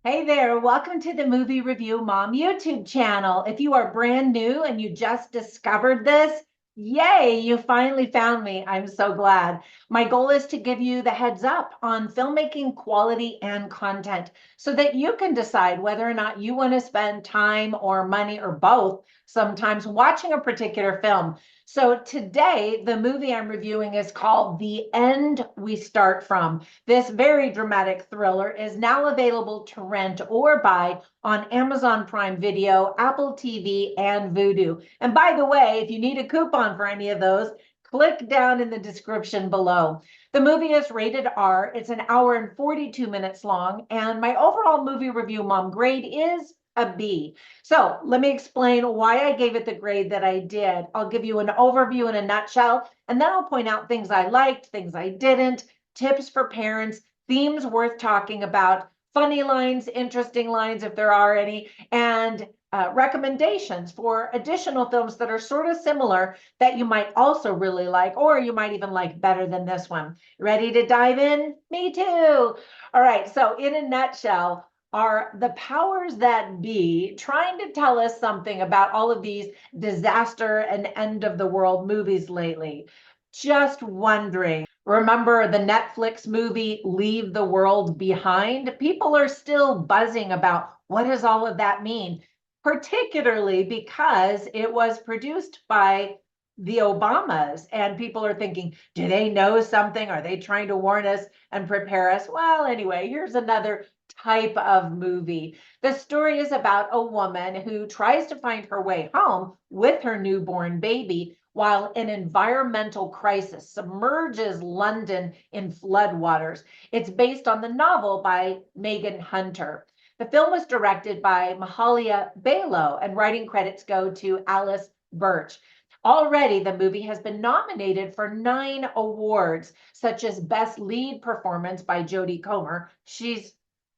Hey there, welcome to the Movie Review Mom YouTube channel. If you are brand new and you just discovered this, yay, you finally found me. I'm so glad. My goal is to give you the heads up on filmmaking quality and content so that you can decide whether or not you want to spend time or money or both sometimes watching a particular film. So today, the movie I'm reviewing is called The End We Start From. This very dramatic thriller is now available to rent or buy on Amazon Prime Video, Apple TV, and Vudu. And by the way, if you need a coupon for any of those, click down in the description below. The movie is rated R. It's an hour and 42 minutes long, and my overall movie review mom grade is a B. So let me explain why I gave it the grade that I did. I'll give you an overview in a nutshell, and then I'll point out things I liked, things I didn't, tips for parents, themes worth talking about, funny lines, interesting lines if there are any, and recommendations for additional films that are sort of similar that you might also really like, or you might even like better than this one. Ready to dive in? Me too. All right, so in a nutshell, are the powers that be trying to tell us something about all of these disaster and end of the world movies lately? Just wondering. Remember the Netflix movie Leave the World Behind? People are still buzzing about what does all of that mean, particularly because it was produced by the Obamas, and people are thinking, do they know something? Are they trying to warn us and prepare us? Well, anyway, here's another type of movie. The story is about a woman who tries to find her way home with her newborn baby while an environmental crisis submerges London in floodwaters. It's based on the novel by Megan Hunter. The film was directed by Mahalia Balo, and writing credits go to Alice Birch. Already, the movie has been nominated for 9 awards, such as Best Lead Performance by Jodie Comer. She's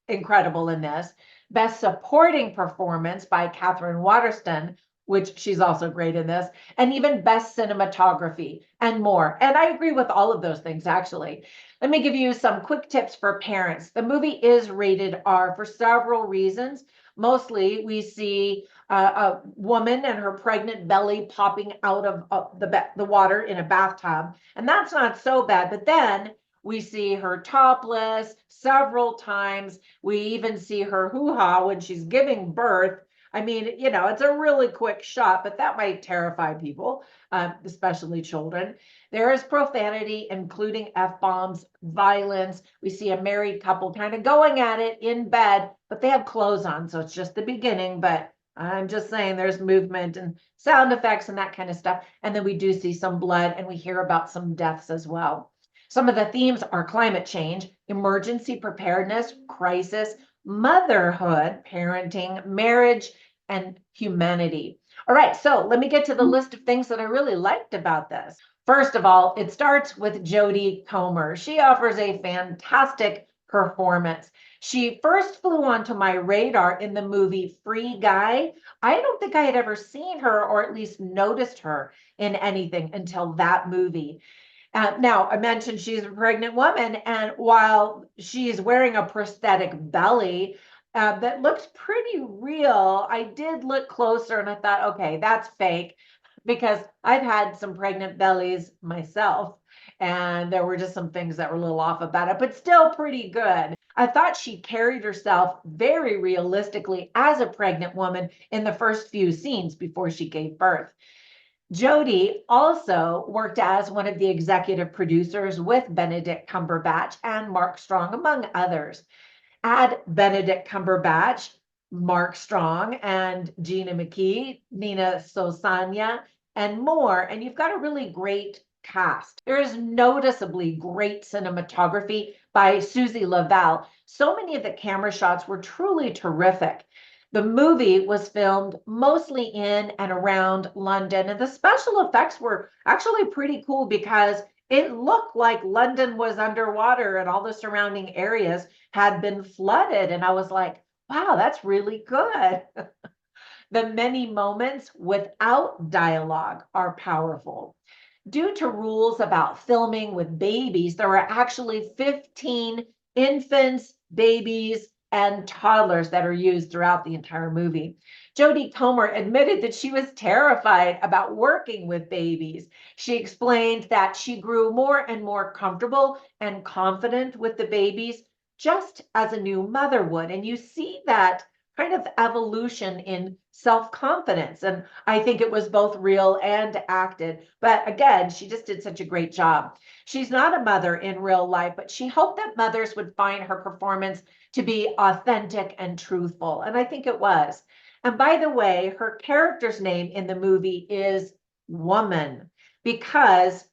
incredible in this. Best Supporting Performance by Catherine Waterston, which she's also great in this, and even Best Cinematography and more. And I agree with all of those things, actually. Let me give you some quick tips for parents. The movie is rated R for several reasons. Mostly, we see a woman and her pregnant belly popping out of the water in a bathtub, and that's not so bad. But then we see her topless several times. We even see her hoo-ha when she's giving birth. I mean, it's a really quick shot, but that might terrify people, especially children. There is profanity, including F-bombs, violence. We see a married couple kind of going at it in bed, but they have clothes on, so it's just the beginning. But I'm just saying there's movement and sound effects and that kind of stuff. And then we do see some blood, and we hear about some deaths as well. Some of the themes are climate change, emergency preparedness, crisis, motherhood, parenting, marriage, and humanity. All right, so let me get to the list of things that I really liked about this. First of all, it starts with Jodie Comer. She offers a fantastic performance. She first flew onto my radar in the movie Free Guy. I don't think I had ever seen her or at least noticed her in anything until that movie. Now, I mentioned she's a pregnant woman, and while she's wearing a prosthetic belly that looks pretty real, I did look closer and I thought, okay, that's fake, because I've had some pregnant bellies myself, and there were just some things that were a little off about it, but still pretty good. I thought she carried herself very realistically as a pregnant woman in the first few scenes before she gave birth. Jodie also worked as one of the executive producers with Benedict Cumberbatch and Mark Strong, among others. Add Benedict Cumberbatch, Mark Strong, and Gina McKee, Nina Sosanya, and more, and you've got a really great cast. There is noticeably great cinematography by Susie Lavelle. So many of the camera shots were truly terrific. The movie was filmed mostly in and around London, and the special effects were actually pretty cool because it looked like London was underwater and all the surrounding areas had been flooded. And I was like, wow, that's really good. The many moments without dialogue are powerful. Due to rules about filming with babies, there are actually 15 infants, babies, and toddlers that are used throughout the entire movie. Jodie Comer admitted that she was terrified about working with babies. She explained that she grew more and more comfortable and confident with the babies, just as a new mother would. And you see that kind of evolution in self-confidence. And I think it was both real and acted. But again, she just did such a great job. She's not a mother in real life, but she hoped that mothers would find her performance to be authentic and truthful. And I think it was. And by the way, her character's name in the movie is Woman because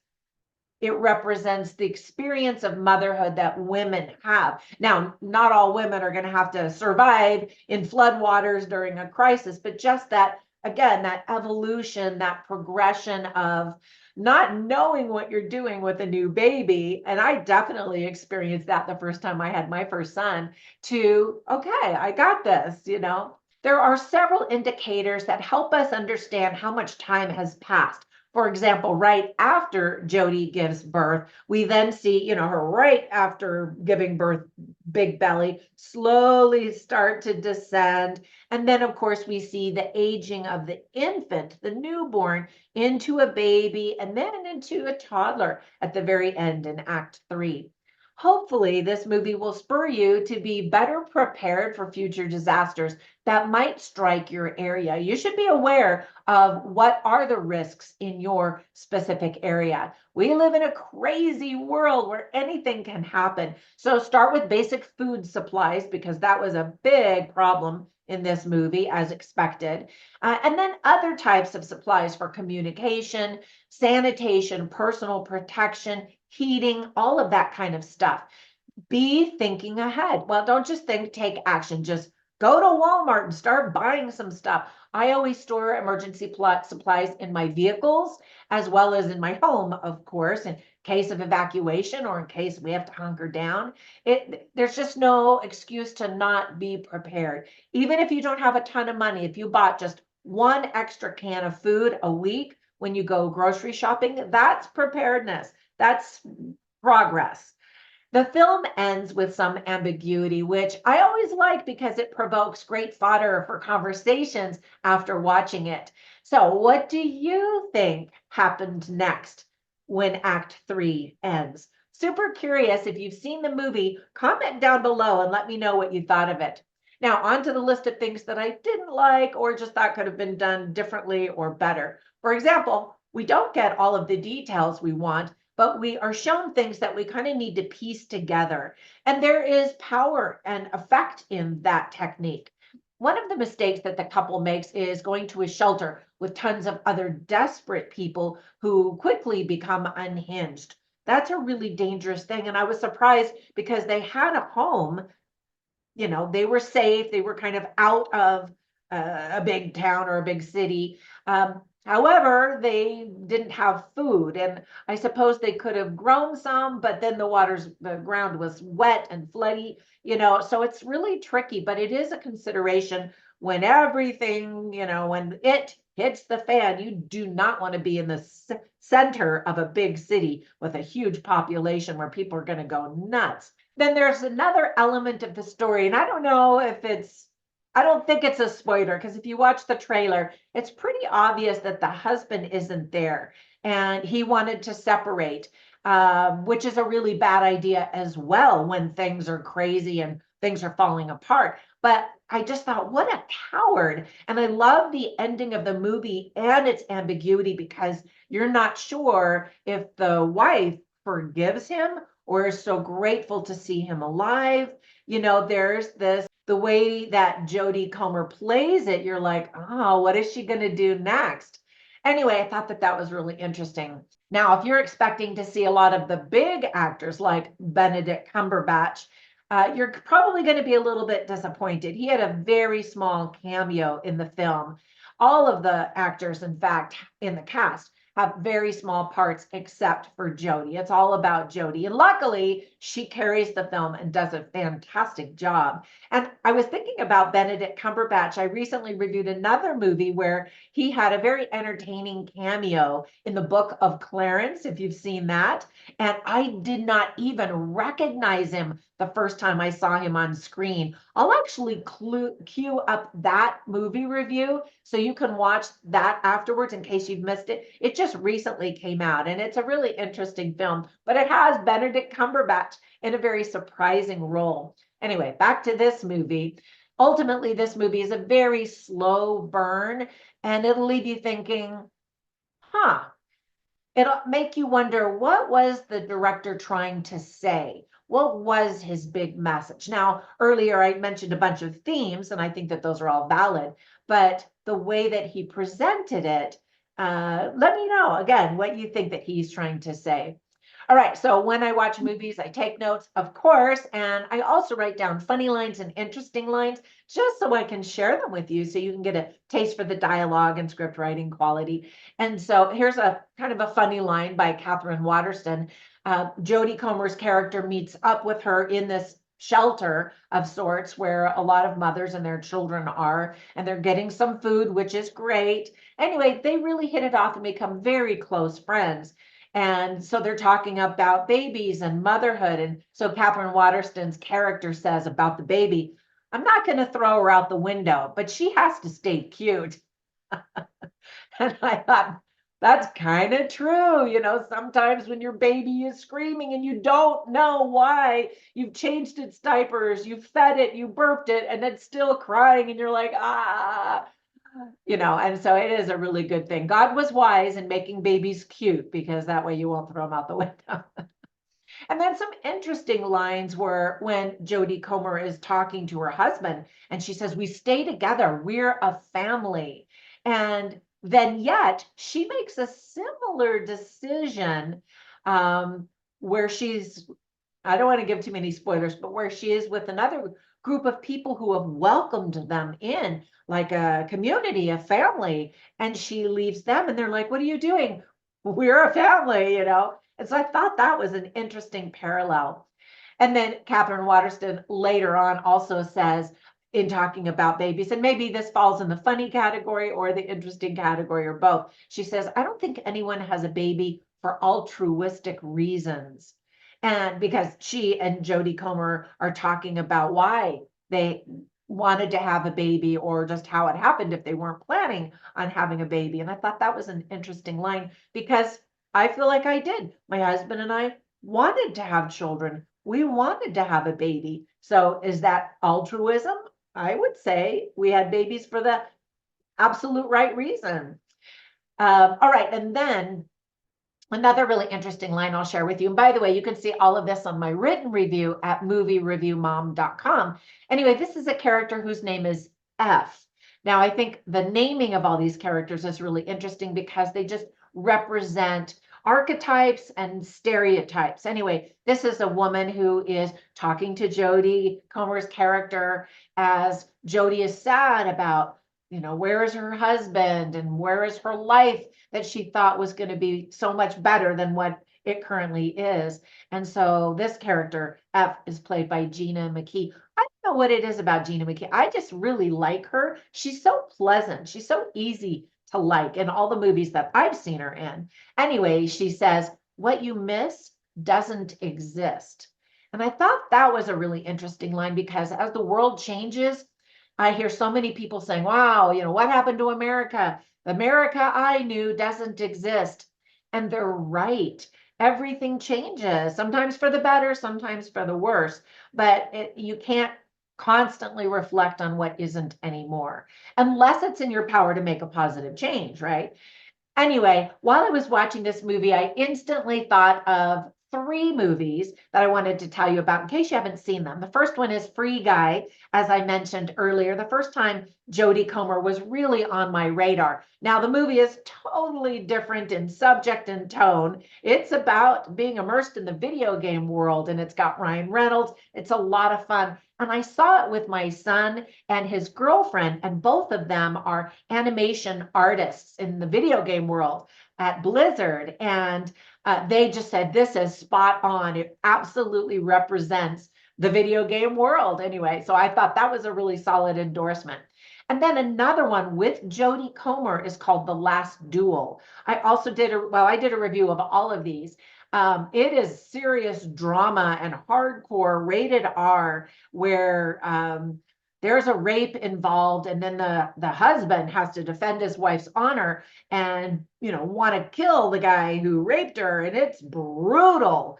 it represents the experience of motherhood that women have. Now, not all women are going to have to survive in floodwaters during a crisis, but just that, again, that evolution, that progression of not knowing what you're doing with a new baby. And I definitely experienced that the first time I had my first son to, okay, I got this, you know. There are several indicators that help us understand how much time has passed. For example, right after Jodie gives birth, we then see, her right after giving birth, big belly, slowly start to descend. And then, of course, we see the aging of the infant, the newborn, into a baby, and then into a toddler at the very end in Act 3. Hopefully, this movie will spur you to be better prepared for future disasters that might strike your area. You should be aware of what are the risks in your specific area. We live in a crazy world where anything can happen. So start with basic food supplies because that was a big problem in this movie, as expected. And then other types of supplies for communication, sanitation, personal protection, heating, all of that kind of stuff. Be thinking ahead. Well, don't just take action. Just go to Walmart and start buying some stuff. I always store emergency supplies in my vehicles as well as in my home, of course, in case of evacuation or in case we have to hunker down. There's just no excuse to not be prepared. Even if you don't have a ton of money, if you bought just one extra can of food a week when you go grocery shopping, that's preparedness. That's progress. The film ends with some ambiguity, which I always like because it provokes great fodder for conversations after watching it. So, what do you think happened next when Act 3 ends? Super curious. If you've seen the movie, comment down below and let me know what you thought of it. Now, on to the list of things that I didn't like or just thought could have been done differently or better. For example, we don't get all of the details we want, but we are shown things that we kind of need to piece together. And there is power and effect in that technique. One of the mistakes that the couple makes is going to a shelter with tons of other desperate people who quickly become unhinged. That's a really dangerous thing. And I was surprised because they had a home, they were safe, they were kind of out of a big town or a big city. However, they didn't have food, and I suppose they could have grown some, but then the ground was wet and floody, so it's really tricky, but it is a consideration when everything, when it hits the fan. You do not want to be in the center of a big city with a huge population where people are going to go nuts. Then there's another element of the story, and I don't think it's a spoiler because if you watch the trailer, it's pretty obvious that the husband isn't there and he wanted to separate, which is a really bad idea as well when things are crazy and things are falling apart. But I just thought, what a coward. And I love the ending of the movie and its ambiguity because you're not sure if the wife forgives him or is so grateful to see him alive. There's the way that Jodie Comer plays it, you're like, oh, what is she going to do next? Anyway, I thought that was really interesting. Now, if you're expecting to see a lot of the big actors like Benedict Cumberbatch, you're probably going to be a little bit disappointed. He had a very small cameo in the film. All of the actors, in fact, in the cast have very small parts except for Jodie. It's all about Jodie. And luckily, she carries the film and does a fantastic job. And I was thinking about Benedict Cumberbatch. I recently reviewed another movie where he had a very entertaining cameo in the Book of Clarence, if you've seen that. And I did not even recognize him the first time I saw him on screen. I'll actually queue up that movie review so you can watch that afterwards in case you've missed it. It just recently came out and it's a really interesting film, but it has Benedict Cumberbatch in a very surprising role. Anyway, back to this movie. Ultimately, this movie is a very slow burn and it'll leave you thinking, huh, it'll make you wonder, what was the director trying to say? What was his big message? Now, earlier I mentioned a bunch of themes, and I think that those are all valid, but the way that he presented it, let me know again what you think that he's trying to say. All right, so when I watch movies, I take notes, of course, and I also write down funny lines and interesting lines just so I can share them with you so you can get a taste for the dialogue and script writing quality. And so here's a kind of a funny line by Catherine Waterston. Jodie Comer's character meets up with her in this shelter of sorts where a lot of mothers and their children are, and they're getting some food, which is great. Anyway, they really hit it off and become very close friends. And so they're talking about babies and motherhood. And so Catherine Waterston's character says about the baby, I'm not going to throw her out the window, but she has to stay cute. And I thought, that's kind of true. You know, sometimes when your baby is screaming and you don't know why, you've changed its diapers, you fed it, you burped it, and it's still crying, and you're like, ah, you know, and so it is a really good thing. God was wise in making babies cute because that way you won't throw them out the window. And then some interesting lines were when Jodie Comer is talking to her husband and she says, we stay together, we're a family. And then yet she makes a similar decision where she's, I don't want to give too many spoilers, but where she is with another group of people who have welcomed them in, like a community, a family, and she leaves them and they're like, what are you doing? We're a family, you know? And so I thought that was an interesting parallel. And then Catherine Waterston later on also says, in talking about babies, and maybe this falls in the funny category or the interesting category or both, she says, I don't think anyone has a baby for altruistic reasons. And because she and Jodie Comer are talking about why they wanted to have a baby or just how it happened if they weren't planning on having a baby. And I thought that was an interesting line because I feel like I did. My husband and I wanted to have children. We wanted to have a baby. So is that altruism? I would say we had babies for the absolute right reason. All right. And then another really interesting line I'll share with you. And by the way, you can see all of this on my written review at moviereviewmom.com. Anyway, this is a character whose name is F. Now, I think the naming of all these characters is really interesting because they just represent archetypes and stereotypes. Anyway, this is a woman who is talking to Jodie Comer's character as Jodie is sad about, you know, where is her husband and where is her life that she thought was going to be so much better than what it currently is. And so this character, F, is played by Gina McKee. I don't know what it is about Gina McKee. I just really like her. She's so pleasant. She's so easy to like in all the movies that I've seen her in. Anyway, she says, what you miss doesn't exist. And I thought that was a really interesting line because as the world changes, I hear so many people saying, wow, you know, what happened to America? The America I knew doesn't exist. And they're right. Everything changes, sometimes for the better, sometimes for the worse. But you can't constantly reflect on what isn't anymore, unless it's in your power to make a positive change, right? Anyway, while I was watching this movie, I instantly thought of three movies that I wanted to tell you about in case you haven't seen them. The first one is Free Guy, as I mentioned earlier. The first time Jodie Comer was really on my radar. Now, the movie is totally different in subject and tone. It's about being immersed in the video game world, and it's got Ryan Reynolds. It's a lot of fun. And I saw it with my son and his girlfriend, and both of them are animation artists in the video game world. at Blizzard, and they just said, this is spot on. It absolutely represents the video game world anyway. So I thought that was a really solid endorsement. And then another one with Jodie Comer is called The Last Duel. I also did I did a review of all of these. It is serious drama and hardcore rated R, where there's a rape involved, and then the husband has to defend his wife's honor and want to kill the guy who raped her, and it's brutal.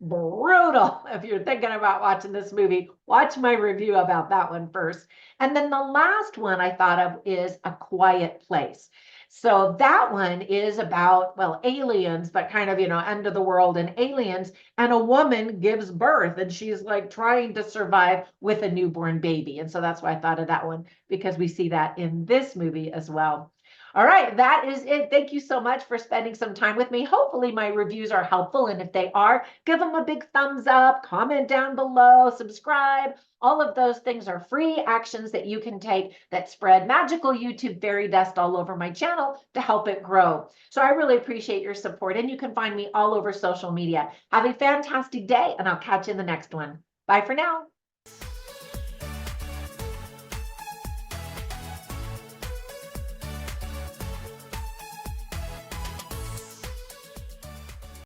If you're thinking about watching this movie, watch my review about that one first. And then the last one I thought of is A Quiet Place. So that one is about, well, aliens, but kind of, end of the world and aliens. And a woman gives birth, and she's like trying to survive with a newborn baby. And so that's why I thought of that one, because we see that in this movie as well. All right, that is it. Thank you so much for spending some time with me. Hopefully my reviews are helpful, and if they are, give them a big thumbs up, comment down below, subscribe. All of those things are free actions that you can take that spread magical YouTube fairy dust all over my channel to help it grow. So I really appreciate your support, and you can find me all over social media. Have a fantastic day, and I'll catch you in the next one. Bye for now.